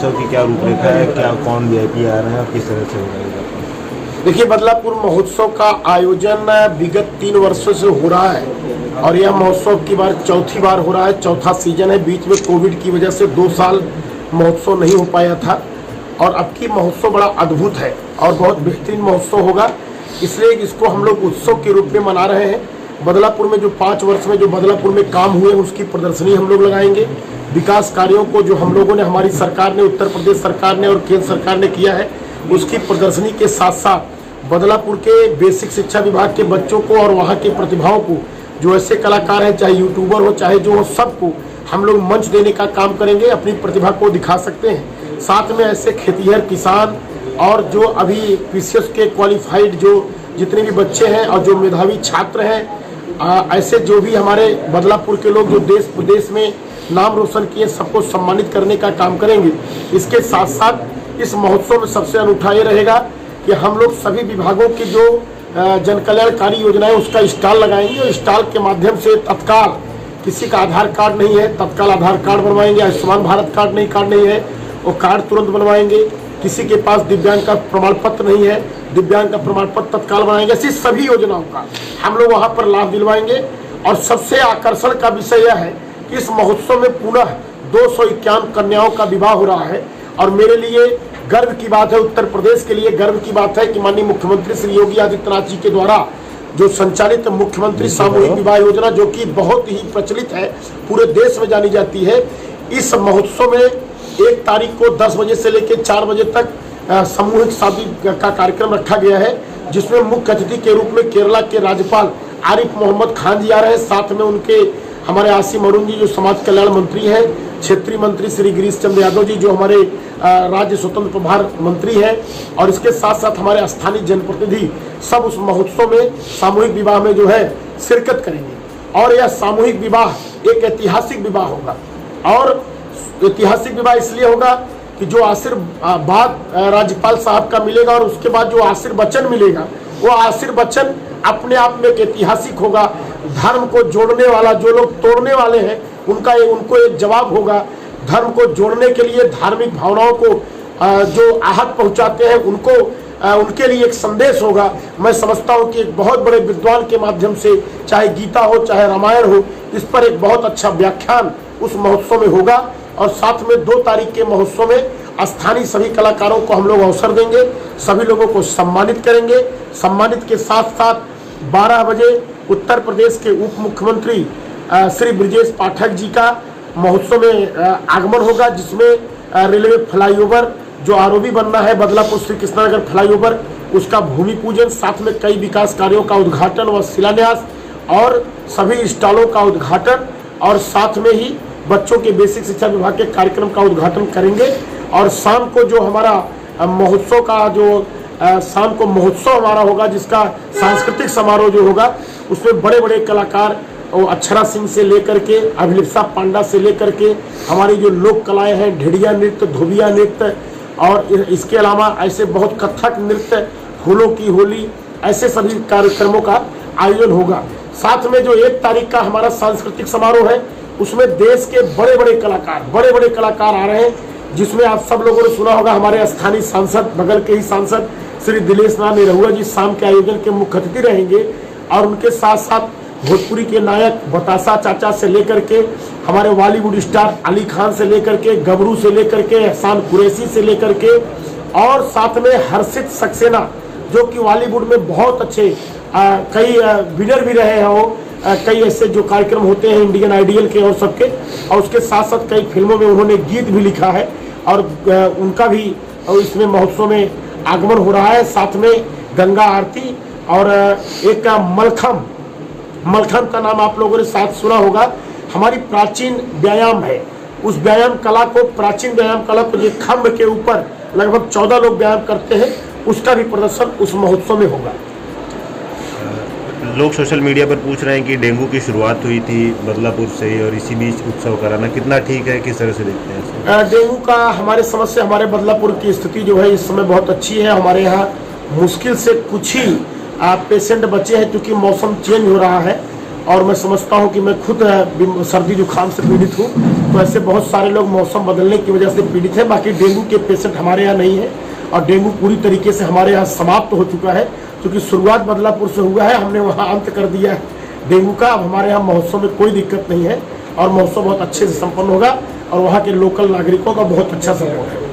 उत्सव की क्या रूपरेखा है, क्या कौन वीआईपी आ रहे हैं और किस तरह से हो रहा है? देखिए, बदलापुर महोत्सव का आयोजन विगत 3 वर्षों से हो रहा है और यह महोत्सव की बार चौथी बार हो रहा है, चौथा सीजन है। बीच में कोविड की वजह से 2 साल महोत्सव नहीं हो पाया था और अब की महोत्सव बड़ा अद्भुत है और बहुत बेहतरीन महोत्सव होगा, इसलिए इसको हम लोग उत्सव के रूप में मना रहे हैं। बदलापुर में जो 5 वर्ष में जो बदलापुर में काम हुए उसकी प्रदर्शनी हम लोग लगाएंगे। विकास कार्यों को जो हम लोगों ने, हमारी सरकार ने, उत्तर प्रदेश सरकार ने और केंद्र सरकार ने किया है, उसकी प्रदर्शनी के साथ साथ बदलापुर के बेसिक शिक्षा विभाग के बच्चों को और वहाँ की प्रतिभाओं को, जो ऐसे कलाकार हैं, चाहे यूट्यूबर हो चाहे जो हो, सबको हम लोग मंच देने का काम करेंगे, अपनी प्रतिभा को दिखा सकते हैं। साथ में ऐसे खेतिहर किसान और जो अभी पीसीएस के क्वालिफाइड जो जितने भी बच्चे हैं और जो मेधावी छात्र हैं, ऐसे जो भी हमारे बदलापुर के लोग जो देश प्रदेश में नाम रोशन किए, सबको सम्मानित करने का काम करेंगे। इसके साथ साथ इस महोत्सव में सबसे अनूठा ये रहेगा कि हम लोग सभी विभागों की जो जन कल्याणकारी योजनाएं उसका स्टॉल लगाएंगे और स्टॉल के माध्यम से तत्काल, किसी का आधार कार्ड नहीं है तत्काल आधार कार्ड बनवाएंगे, आयुष्मान भारत कार्ड नहीं है वो कार्ड तुरंत बनवाएंगे, किसी के पास दिव्यांग का प्रमाण पत्र नहीं है, दिव्यांग का प्रमाण पत्र तत्काल बनाएंगे। ऐसी सभी योजनाओं का हम लोग वहां पर लाभ दिलवाएंगे। और सबसे आकर्षण का विषय यह है कि इस महोत्सव में पुनः 251 कन्याओं का विवाह हो रहा है और मेरे लिए गर्व की बात है, उत्तर प्रदेश के लिए गर्व की बात है कि माननीय मुख्यमंत्री श्री योगी आदित्यनाथ जी के द्वारा जो संचालित मुख्यमंत्री सामूहिक विवाह योजना, जो कि बहुत ही प्रचलित है, पूरे देश में जानी जाती है, इस महोत्सव में 1 तारीख को 10 बजे से लेकर 4 बजे तक सामूहिक शादी का कार्यक्रम रखा गया है, जिसमें मुख्य अतिथि के रूप में केरला के राज्यपाल आरिफ मोहम्मद खान जी आ रहे हैं। साथ में उनके हमारे आसिम अरुण जी जो समाज कल्याण मंत्री हैं, क्षेत्रीय मंत्री श्री गिरीश चंद्र यादव जी जो हमारे राज्य स्वतंत्र प्रभार मंत्री हैं, और इसके साथ साथ हमारे स्थानीय जनप्रतिनिधि सब उस महोत्सव में सामूहिक विवाह में जो है शिरकत करेंगे। और यह सामूहिक विवाह एक ऐतिहासिक विवाह होगा और ऐतिहासिक विवाह इसलिए होगा कि जो आशीर्वाद राज्यपाल साहब का मिलेगा और उसके बाद जो आशीर्वचन मिलेगा, वो आशीर्वचन अपने आप में एक ऐतिहासिक होगा। धर्म को जोड़ने वाला, जो लोग तोड़ने वाले हैं उनको एक जवाब होगा। धर्म को जोड़ने के लिए, धार्मिक भावनाओं को जो आहत पहुंचाते हैं उनके लिए एक संदेश होगा। मैं समझता हूं कि एक बहुत बड़े विद्वान के माध्यम से, चाहे गीता हो चाहे रामायण हो, इस पर एक बहुत अच्छा व्याख्यान उस महोत्सव में होगा। और साथ में 2 तारीख के महोत्सव में स्थानीय सभी कलाकारों को हम लोग अवसर देंगे, सभी लोगों को सम्मानित करेंगे। सम्मानित के साथ साथ 12 बजे उत्तर प्रदेश के उप मुख्यमंत्री श्री ब्रजेश पाठक जी का महोत्सव में आगमन होगा, जिसमें रेलवे फ्लाईओवर जो आरओबी बनना है बदलापुर श्री कृष्णानगर फ्लाईओवर, उसका भूमि पूजन, साथ में कई विकास कार्यों का उद्घाटन व शिलान्यास और सभी स्टॉलों का उद्घाटन, और साथ में ही बच्चों के बेसिक शिक्षा विभाग के कार्यक्रम का उद्घाटन करेंगे। और शाम को जो हमारा महोत्सव का जो शाम को महोत्सव हमारा होगा, जिसका सांस्कृतिक समारोह जो होगा, उसमें बड़े बड़े कलाकार और अक्षरा सिंह से लेकर के अभिलिप्सा पांडा से लेकर के हमारी जो लोक कलाएं हैं, ढेडिया नृत्य, धोबिया नृत्य, और इसके अलावा ऐसे बहुत कथक नृत्य, फूलों की होली, ऐसे सभी कार्यक्रमों का आयोजन होगा। साथ में जो 1 तारीख का हमारा सांस्कृतिक समारोह है, उसमें देश के बड़े बड़े कलाकार आ रहे हैं, जिसमें आप सब लोगों ने सुना होगा हमारे स्थानीय सांसद, बगल के ही सांसद श्री दिलेश नाथ निरहुआ जी शाम के आयोजन के मुख्य अतिथि रहेंगे। और उनके साथ साथ भोजपुरी के नायक बतासा चाचा से लेकर के हमारे बॉलीवुड स्टार अली खान से लेकर के, गबरू से लेकर के, एहसान कुरैशी से लेकर के, और साथ में हर्षित सक्सेना जो कि बॉलीवुड में बहुत अच्छे कई विनर भी रहे हैं, वो कई ऐसे जो कार्यक्रम होते हैं इंडियन आइडियल के और सबके, और उसके साथ साथ कई फिल्मों में उन्होंने गीत भी लिखा है और उनका भी इसमें महोत्सव में आगमन हो रहा है। साथ में गंगा आरती और एक मलखम का नाम आप लोगों ने साथ सुना होगा, हमारी प्राचीन व्यायाम है। उस व्यायाम कला को, प्राचीन व्यायाम कला को जो खम्भ के ऊपर लगभग 14 लोग व्यायाम करते हैं, उसका भी प्रदर्शन उस महोत्सव में होगा। लोग सोशल मीडिया पर पूछ रहे हैं कि डेंगू की शुरुआत हुई थी बदलापुर से और इसी बीच उत्सव कराना कितना ठीक है, किस तरह से देखते हैं? डेंगू का हमारे समझ से हमारे बदलापुर की स्थिति जो है इस समय बहुत अच्छी है। हमारे यहाँ मुश्किल से कुछ ही पेशेंट बचे हैं, क्योंकि मौसम चेंज हो रहा है और मैं समझता हूं कि मैं खुद सर्दी जुकाम से पीड़ित हूं, तो ऐसे बहुत सारे लोग मौसम बदलने की वजह से पीड़ित हैं। बाकी डेंगू के पेशेंट हमारे यहाँ नहीं है और डेंगू पूरी तरीके से हमारे यहाँ समाप्त हो चुका है, क्योंकि शुरुआत बदलापुर से हुआ है, हमने वहाँ अंत कर दिया है डेंगू का। अब हमारे यहाँ महोत्सव में कोई दिक्कत नहीं है और महोत्सव बहुत अच्छे से संपन्न होगा और वहाँ के लोकल नागरिकों का बहुत अच्छा सपोर्ट है।